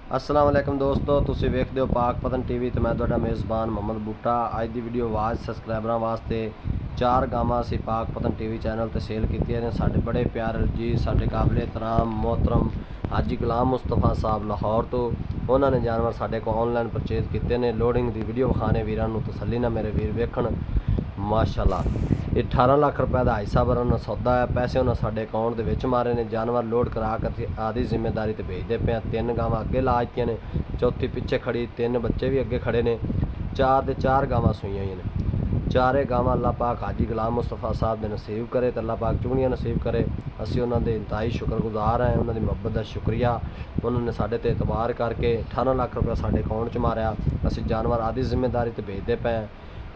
अस्सलाम वालेकुम दोस्तों, तुसीं वेखदे हो पाक पतन टीवी ते मैं तुहाडा मेज़बान मोहम्मद बूटा। अज दी वीडियो आवाज़ सबसक्राइबरां वास्ते 4 गावां असीं पाक पतन टीवी चैनल ते सेल कीतियां ने। साडे बड़े प्यारे जी, साडे काबिल एहतराम मोहतरम हाजी गुलाम मुस्तफा साहब लाहौर तो उन्होंने जानवर साडे को ऑनलाइन परचेज कीते ने। लोडिंग दी वीडियो विखाने वीरां नूं तसल्ली ना मेरे वीर वेखण। माशाअल्लाह, ये 18 लाख रुपए का हिस्सा भरन सौदा है। पैसे उन्होंने साडे अकाउंट दे विच मारे ने। जानवर लोड करा के आदि जिम्मेदारी ते भेजदे पे। 3 गावां अगे ला दित्तियां ने, चौथी पिछे खड़ी, 3 बच्चे भी अगे खड़े ने। 4 दे 4 गावां सूईयां होईयां ने। चारे गावां अल्लाह पाक हाजी गुलाम मुस्तफा साहब दे नसीब करे तो अल्लाह पाक चुगनियां नसीब करे। असीं उन्हां दे इंतहाई शुक्रगुजार हैं, उन्हां दी मुहब्बत दा शुक्रिया। उन्होंने साडे ते एतबार करके 18 लाख रुपया साडे अकाउंट च मारिया। असीं जानवर आदि जिम्मेदारी ते भेजदे पे।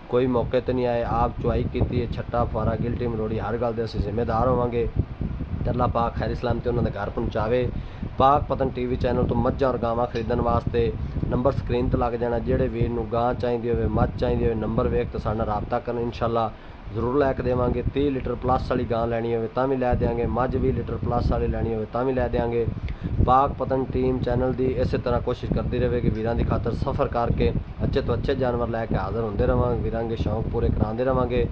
कोई मौके तो नहीं आए, आप चुआई की छट्टा फुआरा गिल्टी मरोड़ी हर गल दे असीं जिम्मेदार होवांगे। अल्लाह पाक खैर सलामती उन्होंने घर पहुँचावे। पाक पतन टीवी चैनल तो मझां और गावां खरीदण वास्ते नंबर स्क्रीन पर लग जाना। जेड़े वीर नूं गां चाहिदी होवे, मੱਝ चाहिदी होवे, नंबर वेख तो साडे नाल राबता करन, इंशाअल्लाह जरूर लैके देवांगे। 30 लीटर प्लस वाली गां लैनी होवे तां भी लै देंगे, मੱਝ 20 लीटर प्लस वाली लैनी होवे तां भी लै देंगे। पाक पतन टीम चैनल की इस तरह कोशिश करती रहे कि वीरां की खातर सफ़र करके अच्छे तो अच्छे जानवर लैके हाज़र होंदे रहांगे, वीरां के शौक पूरे करांदे रहांगे।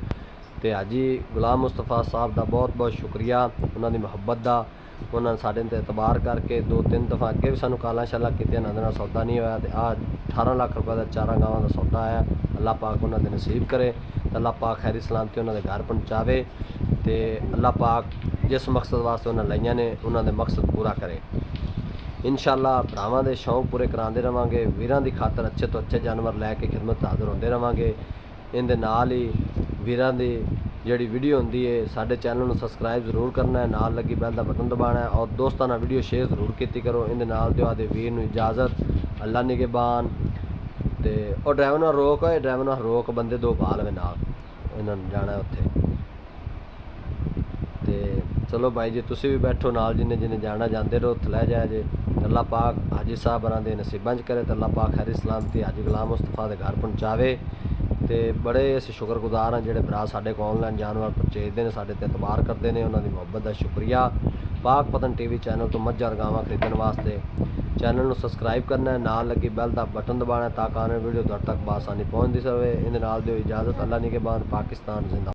तो हाजी गुलाम मुस्तफा साहब का बहुत बहुत शुक्रिया, उन्होंने मुहब्बत का। उन्होंने साढ़े ते एतबार करके 2-3 दफ़ा अगे भी सूँ काला शाला की, उन्होंने सौदा नहीं होया। तो आ 18 लाख रुपये का 4 गावां का सौदा आया। अल्लाह पाक उन्होंने नसीब करे, अल्लाह पाक खैरी सलामती उन्होंने घर पहुँचावे। तो अल्लाह पाक जिस मकसद वास्ते उन्हें लईयां ने उन्होंने मकसद पूरा करे। इंशाअल्लाह भरावां दे शौक पूरे करांदे रहांगे, वीरां दी खातर अच्छे तो अच्छे जानवर लैके खिदमत हाज़र होंदे रहांगे। इहदे नाल ही वीरां दी जिहड़ी वीडियो होंदी है साडे चैनल नूं सबसक्राइब जरूर करना है, नाल लगी बैल दा बटन दबाना है और दोस्तां नाल वीडियो शेयर जरूर कीती करो। इहदे नाल दिओ आदे वीर नूं इजाज़त। अल्लाह निगहबान। ते और ड्राइवर नाल रोक है, ड्राइवर नाल रोक, बंदे 2 पा लवे नाल, इन्हां नूं जाना उत्थे। ते चलो भाई जी, तुसीं भी बैठो नाल, जिन्हें जिन्हें जाना जाते रहो, उत्थे लै जाया जे। अल्लाह पाक हाजी साहब बरां दे नसीबां च करे तो अल्लाह पाक खैरी सलामती हाजी गुलाम मुस्तफा के घर पहुँचावे। तो बड़े असीं शुक्रगुजार हाँ जिहड़े भरा साडे को ऑनलाइन जानवर परचेजदे ने, साडे ते एतबार करते हैं, उन्होंने मुहब्बत का शुक्रिया। पाक पतन टीवी चैनल तो मੱਝ और गावां खरीदण वास्ते चैनल नूं सबसक्राइब करना है, नाल लगी बैल का बटन दबाना है ताकि आने वीडियो तुहाडे तक बासानी पहुँचती रहे। इहदे नाल दिओ इजाज़त। अल्लाह निगहबान। पाकिस्तान जिंदा।